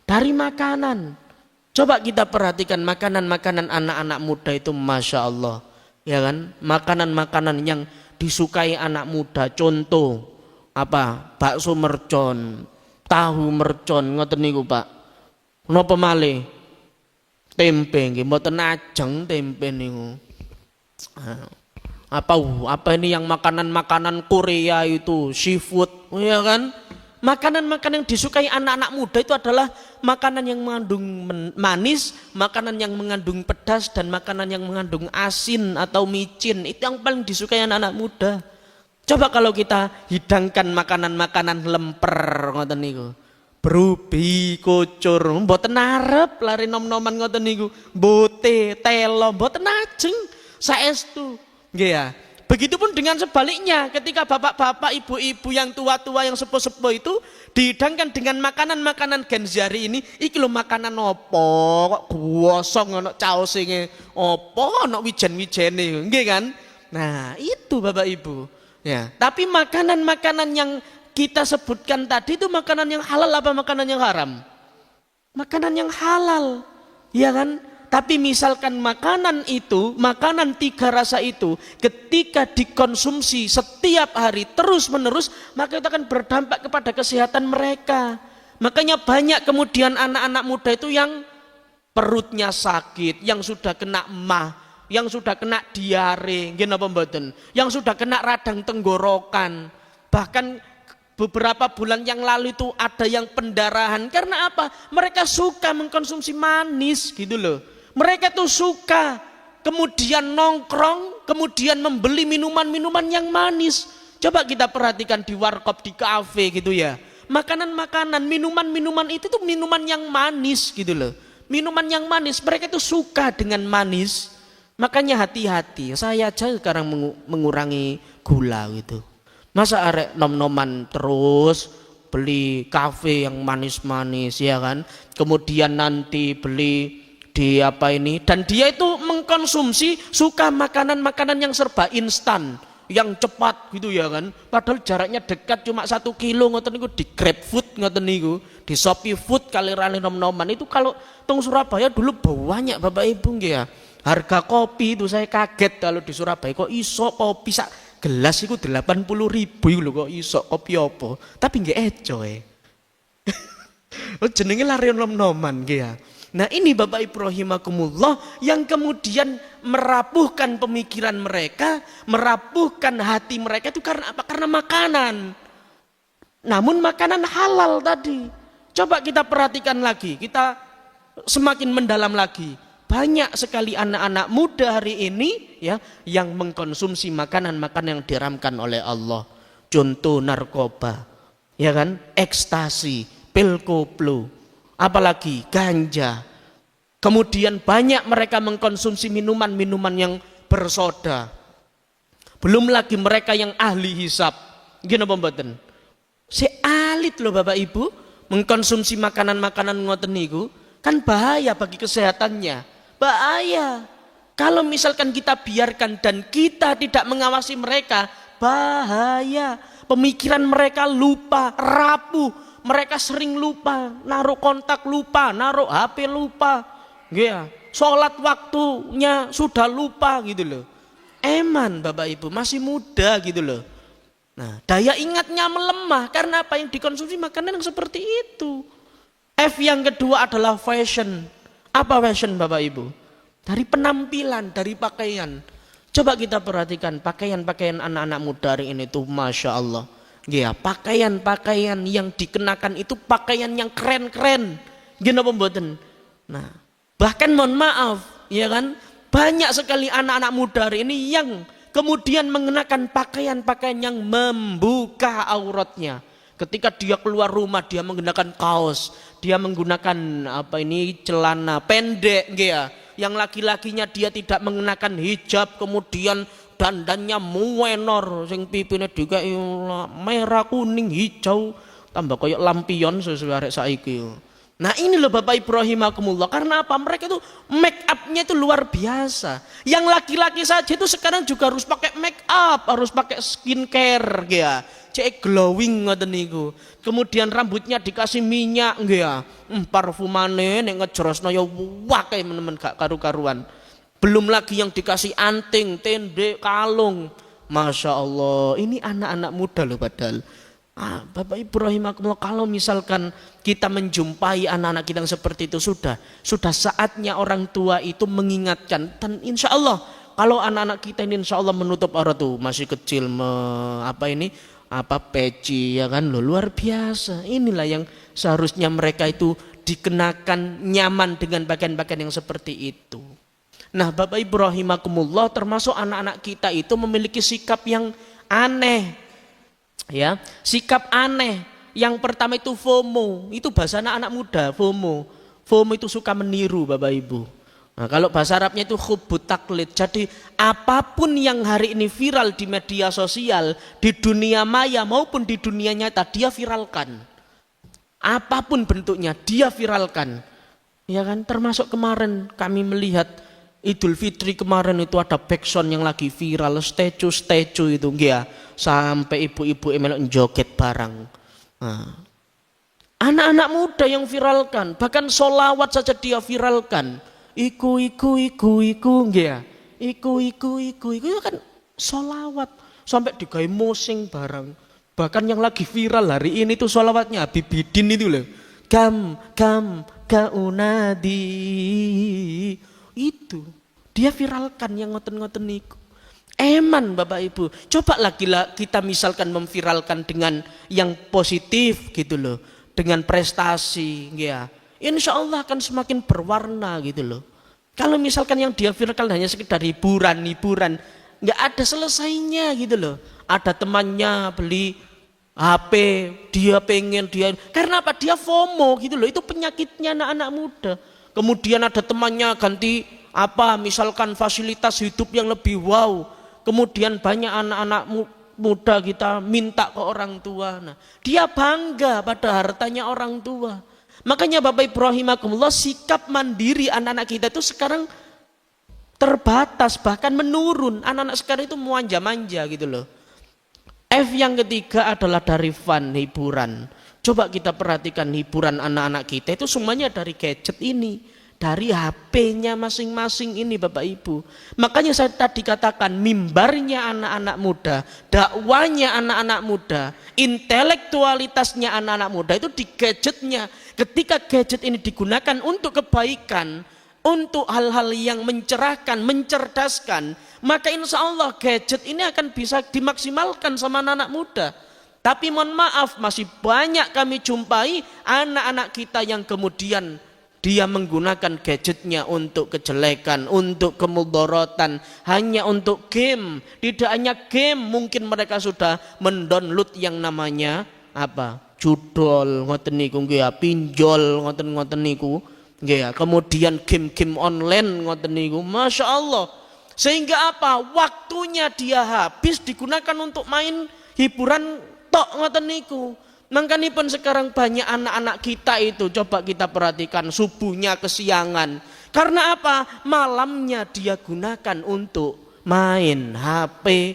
[SPEAKER 1] Dari makanan. Coba kita perhatikan makanan-makanan anak-anak muda itu, masya Allah, ya kan? Makanan-makanan yang disukai anak muda. Contoh apa? Bakso mercon, tahu mercon, ngoten niku Pak. Napa malih? Tempe nggih, mboten ajeng tempe niku. Apa ini yang makanan-makanan Korea itu, seafood, ya kan? Makanan-makanan yang disukai anak-anak muda itu adalah makanan yang mengandung manis, makanan yang mengandung pedas, dan makanan yang mengandung asin atau micin. Itu yang paling disukai anak-anak muda. Coba kalau kita hidangkan makanan-makanan lemper ngoten niku. Brubi, kucur, mboten arep lari nom-noman ngoten niku. Bote, telo, mboten ajeng. Saestu. Nggih ya. Begitupun dengan sebaliknya, ketika bapak-bapak, ibu-ibu yang tua-tua, yang sepuh-sepuh itu dihidangkan dengan makanan-makanan Gen Z hari ini, iki lho makanan opo, kok gosong ana caosinge, opo ana wijen-wijene, nggih kan? Nah, itu Bapak Ibu. Ya, tapi makanan-makanan yang kita sebutkan tadi itu makanan yang halal apa makanan yang haram? Makanan yang halal, ya kan? Tapi misalkan makanan itu, makanan 3 rasa itu ketika dikonsumsi setiap hari terus menerus, maka itu akan berdampak kepada kesehatan mereka. Makanya banyak kemudian anak-anak muda itu yang perutnya sakit, yang sudah kena emah, yang sudah kena diare, yang sudah kena radang tenggorokan. Bahkan beberapa bulan yang lalu itu ada yang pendarahan. Karena apa? Mereka suka mengkonsumsi manis gitu loh. Mereka tuh suka kemudian nongkrong, kemudian membeli minuman-minuman yang manis. Coba kita perhatikan di warkop, di kafe gitu ya. Makanan-makanan, minuman-minuman itu tuh minuman yang manis gitu loh. Minuman yang manis, mereka tuh suka dengan manis. Makanya hati-hati, saya aja sekarang mengurangi gula gitu. Masa arek nom-noman terus beli kafe yang manis-manis ya kan. Kemudian nanti beli di apa ini, dan dia itu mengkonsumsi suka makanan-makanan yang serba instan, yang cepat gitu ya kan. Padahal jaraknya dekat cuma 1 kilo ngoten niku, di GrabFood ngoten niku, di Shopee Food kali rali nom-noman itu. Kalau teng Surabaya dulu banyak Bapak Ibu nggih ya. Harga kopi itu saya kaget kalau di Surabaya kok iso kopi sak gelas itu 80.000 lho, kok iso kopi apa? Tapi nggih eco Oh jenenge lari nom-noman nggih ya. Nah ini Bapak Ibu rahimakumullah yang kemudian merapuhkan pemikiran mereka, merapuhkan hati mereka itu karena apa? Karena makanan. Namun makanan halal tadi. Coba kita perhatikan lagi, kita semakin mendalam lagi. Banyak sekali anak-anak muda hari ini ya yang mengkonsumsi makanan-makanan yang diharamkan oleh Allah. Contoh narkoba, ya kan? Ekstasi, pil koplo, apalagi ganja. Kemudian banyak mereka mengkonsumsi minuman-minuman yang bersoda. Belum lagi mereka yang ahli hisab. Gini apa mboten? Si alit loh Bapak Ibu mengkonsumsi makanan-makanan ngoten niku kan bahaya bagi kesehatannya. Bahaya. Kalau misalkan kita biarkan dan kita tidak mengawasi mereka, bahaya. Pemikiran mereka lupa, rapuh. Mereka sering lupa, naruh kontak lupa, naruh HP lupa. Ya, sholat waktunya sudah lupa gitu loh. Eman Bapak Ibu masih muda gitu loh. Nah, daya ingatnya melemah karena apa? Yang dikonsumsi makanan yang seperti itu. F yang kedua adalah fashion. Apa fashion Bapak Ibu? Dari penampilan, dari pakaian. Coba kita perhatikan pakaian-pakaian anak-anak muda hari ini tuh Masya Allah. Ya, pakaian-pakaian yang dikenakan itu pakaian yang keren-keren. Gini apa mboten? Nah, bahkan mohon maaf, ya kan? Banyak sekali anak-anak muda hari ini yang kemudian mengenakan pakaian-pakaian yang membuka auratnya. Ketika dia keluar rumah dia menggunakan kaos, dia menggunakan apa ini celana pendek, ya. Yang laki-lakinya dia tidak mengenakan hijab, kemudian dandannya muenor, sing pipine juga merah, kuning, hijau, tambah kayak lampion sesuai arek saiki. Nah ini loh Bapak Ibu rahimakumullah. Karena apa? Mereka itu make upnya itu luar biasa. Yang laki-laki saja itu sekarang juga harus pakai make up, harus pakai skincare, ya. Cek glowing ngoten niku. Kemudian rambutnya dikasih minyak nggih ya. Parfumane nek ngejrosno ya wae menemen gak karu-karuan. Belum lagi yang dikasih anting, tende, kalung. Masya Allah, ini anak-anak muda loh padahal. Bapak Ibu rahimakumullah, kalau misalkan kita menjumpai anak-anak kita yang seperti itu sudah saatnya orang tua itu mengingatkan. Dan insya Allah kalau anak-anak kita ini insya Allah menutup aurat tuh masih kecil peci ya kan, luar biasa. Inilah yang seharusnya mereka itu dikenakan nyaman dengan pakaian-pakaian yang seperti itu. Nah Bapak Ibu rahimakumullah, termasuk anak-anak kita itu memiliki sikap yang aneh. Ya, sikap aneh. Yang pertama itu FOMO, itu bahasa anak-anak muda, FOMO. FOMO itu suka meniru Bapak Ibu. Nah, kalau bahasa Arabnya itu hubut taklid. Jadi apapun yang hari ini viral di media sosial, di dunia maya maupun di dunia nyata, dia viralkan. Apapun bentuknya dia viralkan. Ya kan, termasuk kemarin kami melihat Idul Fitri kemarin itu ada backsound yang lagi viral, statue itu ya, sampai ibu-ibu melok joget barang. Nah, anak-anak muda yang viralkan, bahkan solawat saja dia viralkan. Iku ya. Iku itu kan solawat sampai digawe musing barang. Bahkan yang lagi viral hari ini tuh solawatnya Habib Bidin itu loh. Kam kaunadi. Itu dia viralkan yang ngoten-ngoten niku. Eman Bapak Ibu. Coba lagi kita misalkan memviralkan dengan yang positif gitu loh, dengan prestasi ya. Insya Allah akan semakin berwarna gitu loh. Kalau misalkan yang dia viralkan hanya sekedar hiburan, nggak ada selesainya gitu loh. Ada temannya beli HP, dia pengen karena apa? Dia FOMO gitu loh. Itu penyakitnya anak-anak muda. Kemudian ada temannya ganti apa? Misalkan fasilitas hidup yang lebih wow. Kemudian banyak anak-anak muda kita minta ke orang tua. Nah, dia bangga pada hartanya orang tua. Makanya Bapak Ibu rahimakumullah, sikap mandiri anak-anak kita itu sekarang terbatas, bahkan menurun. Anak-anak sekarang itu manja-manja gitu loh. F yang ketiga adalah dari fun, hiburan. Coba kita perhatikan hiburan anak-anak kita itu semuanya dari gadget ini, dari HP-nya masing-masing ini Bapak Ibu. Makanya saya tadi katakan mimbarnya anak-anak muda, dakwanya anak-anak muda, intelektualitasnya anak-anak muda itu di gadgetnya. Ketika gadget ini digunakan untuk kebaikan, untuk hal-hal yang mencerahkan, mencerdaskan, maka insya Allah gadget ini akan bisa dimaksimalkan sama anak-anak muda. Tapi mohon maaf, masih banyak kami jumpai anak-anak kita yang kemudian dia menggunakan gadgetnya untuk kejelekan, untuk kemudorotan, hanya untuk game. Tidak hanya game, mungkin mereka sudah mendownload yang namanya apa? Judol, ngoten niku nggih, pinjol, ngoten-ngoten niku. Ya, kemudian game-game online ngoten niku, masya Allah. Sehingga apa? Waktunya dia habis digunakan untuk main hiburan tok ngoten niku. Makanya pun sekarang banyak anak-anak kita itu coba kita perhatikan subuhnya kesiangan. Karena apa? Malamnya dia gunakan untuk main HP,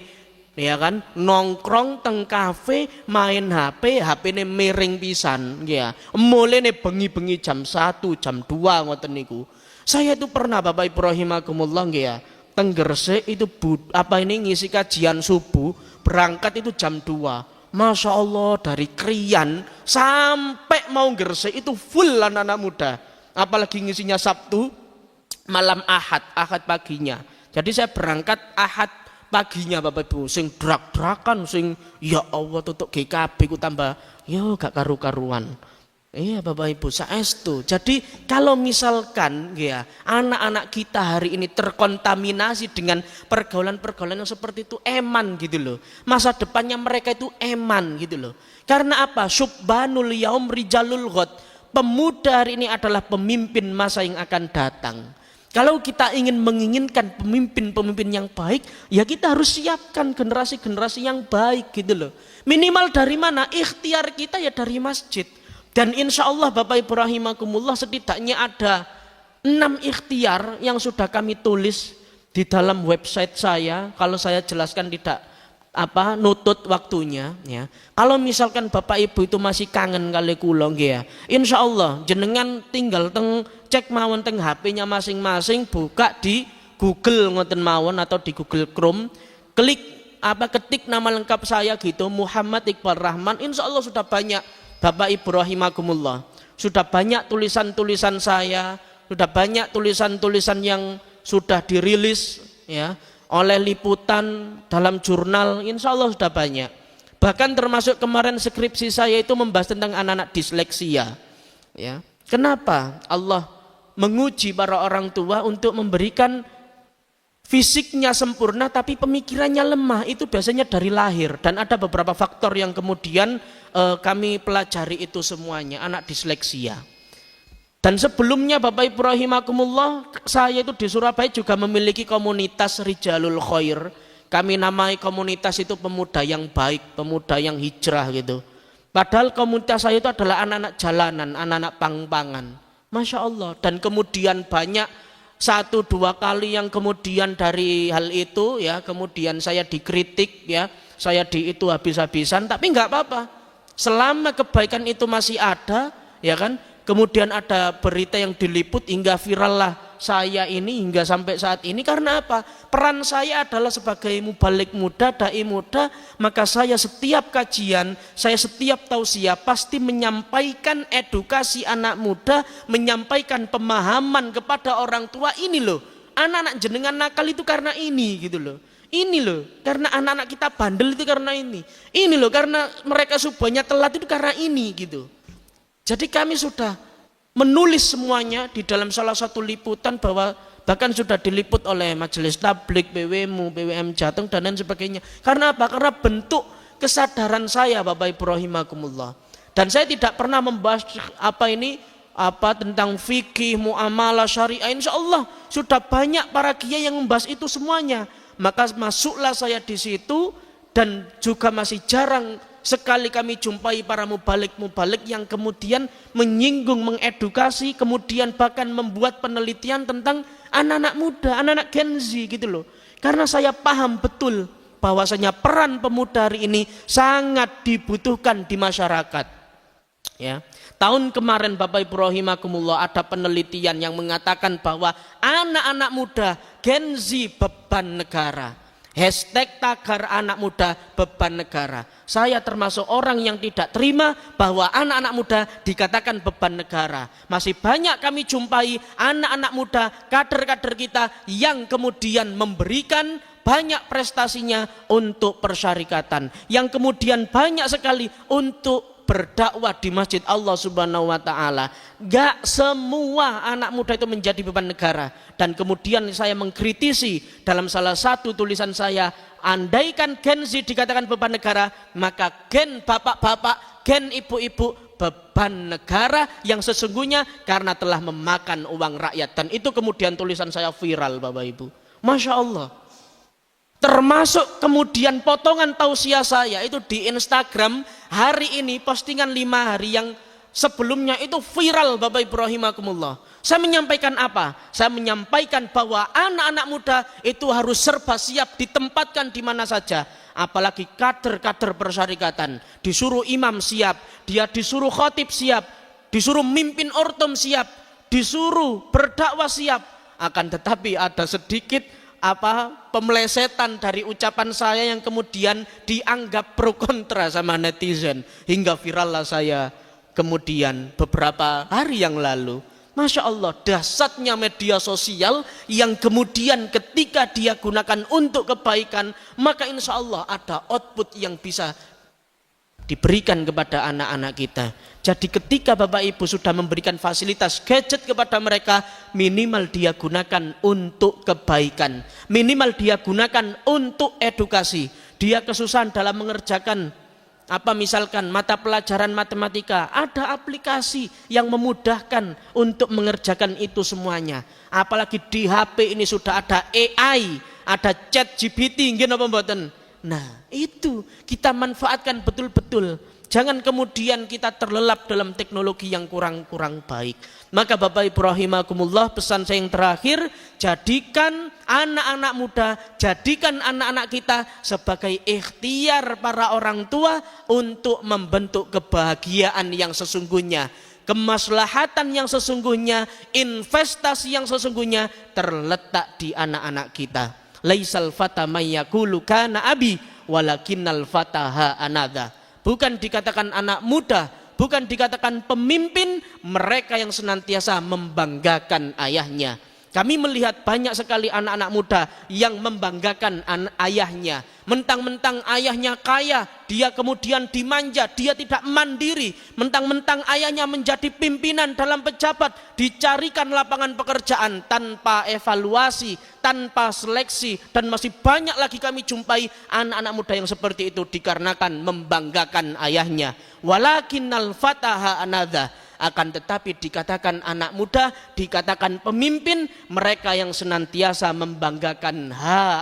[SPEAKER 1] ya kan, nongkrong teng kafe main HP ini miring pisan ya. Mulane bengi-bengi jam 1 jam 2 ngoten niku. Saya itu pernah Bapak Ibu rahimakumullah ya, teng Gresik itu ngisi kajian subuh, berangkat itu jam 2. Masya Allah, dari Krian sampai mau Gresik itu full anak-anak muda. Apalagi ngisinya Sabtu malam Ahad paginya. Jadi saya berangkat Ahad paginya Bapak Ibu, sing drak-drakan, sing ya Allah tutuk GKB ku tambah yo gak karu-karuan. Iya Bapak Ibu, saestu. Jadi kalau misalkan ya anak-anak kita hari ini terkontaminasi dengan pergaulan-pergaulan yang seperti itu, eman gitu loh. Masa depannya mereka itu eman gitu loh. Karena apa? Subbanul yaum rijalul ghad. Pemuda hari ini adalah pemimpin masa yang akan datang. Kalau kita menginginkan pemimpin-pemimpin yang baik, ya kita harus siapkan generasi-generasi yang baik gitu loh. Minimal dari mana? Ikhtiar kita ya dari masjid. Dan insya Allah Bapak Ibu rahimakumullah, setidaknya ada 6 ikhtiar yang sudah kami tulis di dalam website saya. Kalau saya jelaskan tidak nutut waktunya ya. Kalau misalkan Bapak Ibu itu masih kangen kali kula nggih ya, insya Allah jenengan tinggal cek mawon teng HP-nya masing-masing, buka di Google ngoten mawon atau di Google Chrome, ketik nama lengkap saya gitu, Muhammad Iqbal Rahman. Insya Allah sudah banyak Bapak Ibu rahimakumullah, sudah banyak tulisan-tulisan saya, sudah banyak tulisan-tulisan yang sudah dirilis ya oleh liputan dalam jurnal, insya Allah sudah banyak. Bahkan termasuk kemarin skripsi saya itu membahas tentang anak-anak disleksia ya. Kenapa Allah menguji para orang tua untuk memberikan fisiknya sempurna tapi pemikirannya lemah? Itu biasanya dari lahir, dan ada beberapa faktor yang kemudian kami pelajari itu semuanya, anak disleksia. Dan sebelumnya Bapak Ibu rahimakumullah, saya itu di Surabaya juga memiliki komunitas Rijalul Khair. Kami namai komunitas itu pemuda yang baik, pemuda yang hijrah gitu. Padahal komunitas saya itu adalah anak-anak jalanan, anak-anak pang-pangan. Masya Allah. Dan kemudian banyak satu dua kali yang kemudian dari hal itu ya kemudian saya dikritik ya, saya di itu habis-habisan, tapi nggak apa-apa. Selama kebaikan itu masih ada, ya kan? Kemudian ada berita yang diliput hingga viral lah saya ini hingga sampai saat ini, karena apa? Peran saya adalah sebagai mubalik muda, dai muda, maka saya setiap kajian, saya setiap tausiah pasti menyampaikan edukasi anak muda, menyampaikan pemahaman kepada orang tua. Ini loh, anak-anak jenengan nakal itu karena ini gitu loh. Ini loh, karena anak-anak kita bandel itu karena ini. Ini loh, karena mereka subuhnya telat itu karena ini gitu. Jadi kami sudah menulis semuanya di dalam salah satu liputan, bahwa bahkan sudah diliput oleh Majelis Tablik, BWMU, BWM Jateng dan lain sebagainya. Karena apa? Karena bentuk kesadaran saya, Bapak Ibu rahimakumullah. Dan saya tidak pernah membahas tentang fikih, muamalah, syariah. Insya Allah sudah banyak para kiai yang membahas itu semuanya. Maka masuklah saya di situ, dan juga masih jarang sekali kami jumpai para mubalik-mubalik yang kemudian menyinggung, mengedukasi, kemudian bahkan membuat penelitian tentang anak-anak muda, anak-anak Gen Z gitu loh. Karena saya paham betul bahwasanya peran pemuda hari ini sangat dibutuhkan di masyarakat. Ya. Tahun kemarin Bapak Ibu rahimakumullah ada penelitian yang mengatakan bahwa anak-anak muda Gen Z beban negara. Hashtag tagar anak muda beban negara. Saya termasuk orang yang tidak terima bahwa anak-anak muda dikatakan beban negara. Masih banyak kami jumpai anak-anak muda, kader-kader kita yang kemudian memberikan banyak prestasinya untuk persyarikatan, yang kemudian banyak sekali untuk berdakwah di masjid Allah Subhanahu wa taala. Gak semua anak muda itu menjadi beban negara. Dan kemudian saya mengkritisi dalam salah satu tulisan saya, andaikan Gen Z dikatakan beban negara, maka gen bapak-bapak, gen ibu-ibu beban negara yang sesungguhnya karena telah memakan uang rakyat. Dan itu kemudian tulisan saya viral, Bapak Ibu. Masya Allah. Termasuk kemudian potongan tausiah saya itu di Instagram hari ini, postingan 5 hari yang sebelumnya itu viral, Bapak Ibu rahimakumullah. Saya menyampaikan apa? Saya menyampaikan bahwa anak-anak muda itu harus serba siap ditempatkan di mana saja. Apalagi kader-kader persyarikatan, disuruh imam siap, dia disuruh khotib siap, disuruh mimpin ortom siap, disuruh berdakwah siap. Akan tetapi ada sedikit pemelesetan dari ucapan saya yang kemudian dianggap pro kontra sama netizen, hingga viral lah saya kemudian beberapa hari yang lalu. Masya Allah, dahsyatnya media sosial yang kemudian ketika dia gunakan untuk kebaikan, maka insya Allah ada output yang bisa diberikan kepada anak-anak kita. Jadi ketika Bapak Ibu sudah memberikan fasilitas gadget kepada mereka, minimal dia gunakan untuk kebaikan, minimal dia gunakan untuk edukasi. Dia kesusahan dalam mengerjakan misalkan mata pelajaran matematika, ada aplikasi yang memudahkan untuk mengerjakan itu semuanya. Apalagi di HP ini sudah ada AI, ada chat GPT, nggih napa mboten? Nah, itu kita manfaatkan betul-betul. Jangan kemudian kita terlelap dalam teknologi yang kurang-kurang baik. Maka Bapak Ibu rahimakumullah, pesan saya yang terakhir, jadikan anak-anak muda, jadikan anak-anak kita sebagai ikhtiar para orang tua untuk membentuk kebahagiaan yang sesungguhnya, kemaslahatan yang sesungguhnya, investasi yang sesungguhnya terletak di anak-anak kita. Laisal fata may yaqulu kana abi walakinnal fataha anadha. Bukan dikatakan anak muda, bukan dikatakan pemimpin, mereka yang senantiasa membanggakan ayahnya. Kami melihat banyak sekali anak-anak muda yang membanggakan ayahnya. Mentang-mentang ayahnya kaya, dia kemudian dimanja, dia tidak mandiri. Mentang-mentang ayahnya menjadi pimpinan dalam pejabat, dicarikan lapangan pekerjaan tanpa evaluasi, tanpa seleksi. Dan masih banyak lagi kami jumpai anak-anak muda yang seperti itu dikarenakan membanggakan ayahnya. Walakinnal fataha anadha. Akan tetapi dikatakan anak muda, dikatakan pemimpin, mereka yang senantiasa membanggakan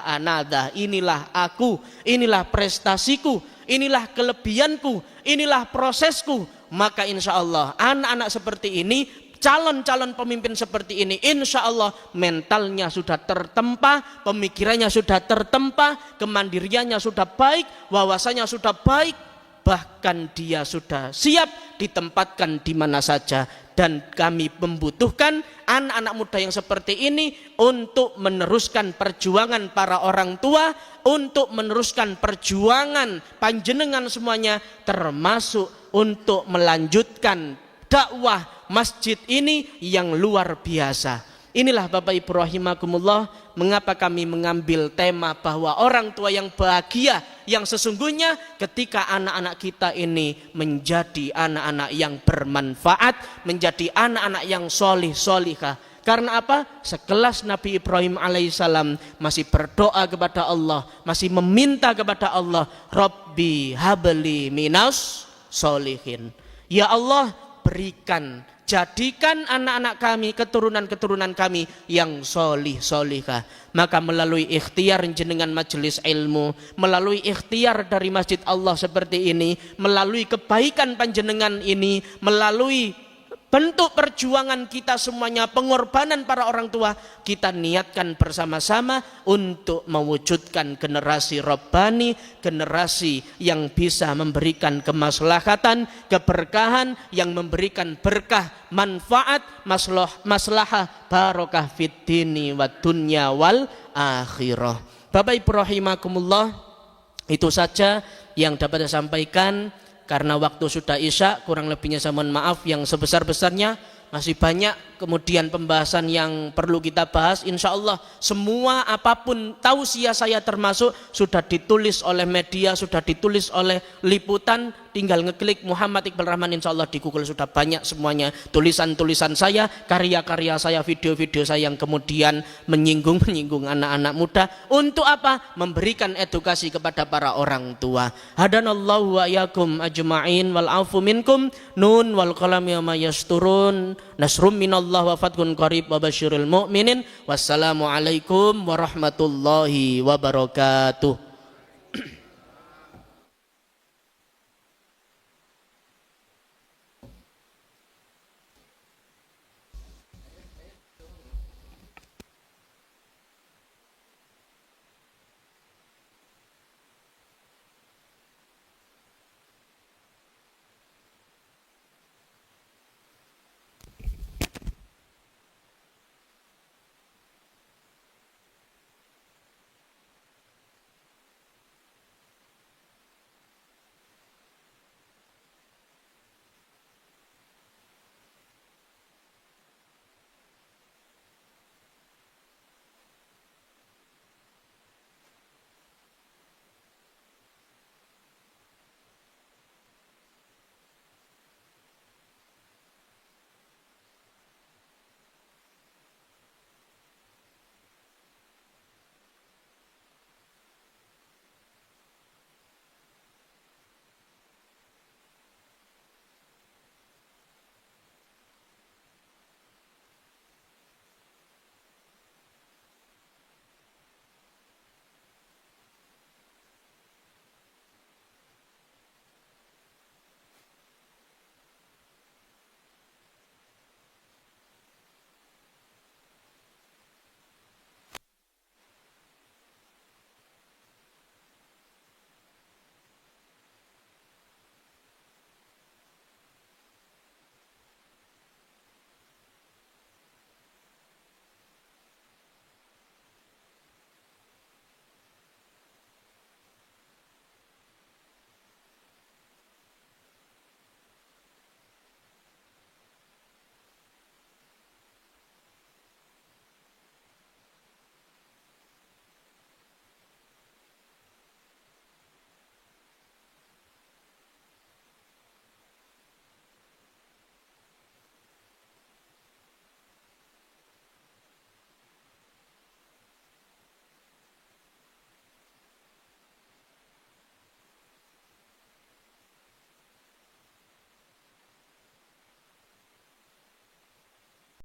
[SPEAKER 1] anada, inilah aku, inilah prestasiku, inilah kelebihanku, inilah prosesku. Maka insya Allah anak-anak seperti ini calon-calon pemimpin seperti ini, insya Allah mentalnya sudah tertempa, pemikirannya sudah tertempa, kemandiriannya sudah baik, wawasannya sudah baik, bahkan dia sudah siap ditempatkan di mana saja. Dan kami membutuhkan anak-anak muda yang seperti ini untuk meneruskan perjuangan para orang tua, untuk meneruskan perjuangan panjenengan semuanya, termasuk untuk melanjutkan dakwah masjid ini yang luar biasa. Inilah Bapak Ibu rahimakumullah, mengapa kami mengambil tema bahwa orang tua yang bahagia yang sesungguhnya ketika anak-anak kita ini menjadi anak-anak yang bermanfaat, menjadi anak-anak yang solih-solihah. Karena apa? Sekelas Nabi Ibrahim alaihissalam masih berdoa kepada Allah, masih meminta kepada Allah, Rabbi habli minas solihin. Ya Allah, berikan, jadikan anak-anak kami, keturunan-keturunan kami yang solih-solihah. Maka melalui ikhtiar jenengan majelis ilmu, melalui ikhtiar dari masjid Allah seperti ini, melalui kebaikan panjenengan ini, melalui bentuk perjuangan kita semuanya, pengorbanan para orang tua, kita niatkan bersama-sama untuk mewujudkan generasi Rabbani, generasi yang bisa memberikan kemaslahatan, keberkahan, yang memberikan berkah, manfaat, maslahah, barokah fid dini wa dunya wal akhirah. Bapak Ibu rahimakumullah, itu saja yang dapat saya sampaikan. Karena waktu sudah isya, kurang lebihnya saya mohon maaf yang sebesar-besarnya. Masih banyak kemudian pembahasan yang perlu kita bahas. Insya Allah semua apapun tausiah saya termasuk sudah ditulis oleh media, sudah ditulis oleh liputan. Tinggal ngeklik Muhammad Iqbal Rahman, insya Allah di Google sudah banyak semuanya tulisan-tulisan saya, karya-karya saya, video-video saya yang kemudian menyinggung anak-anak muda. Untuk apa? Memberikan edukasi kepada para orang tua. Hadanallahu wa iyyakum ajma'in wal afu minkum. Nun wal qalam yawma yasturun. Nasrum minallah wa fathun qarib wa basyiril mu'minin. Wassalamualaikum warahmatullahi wabarakatuh.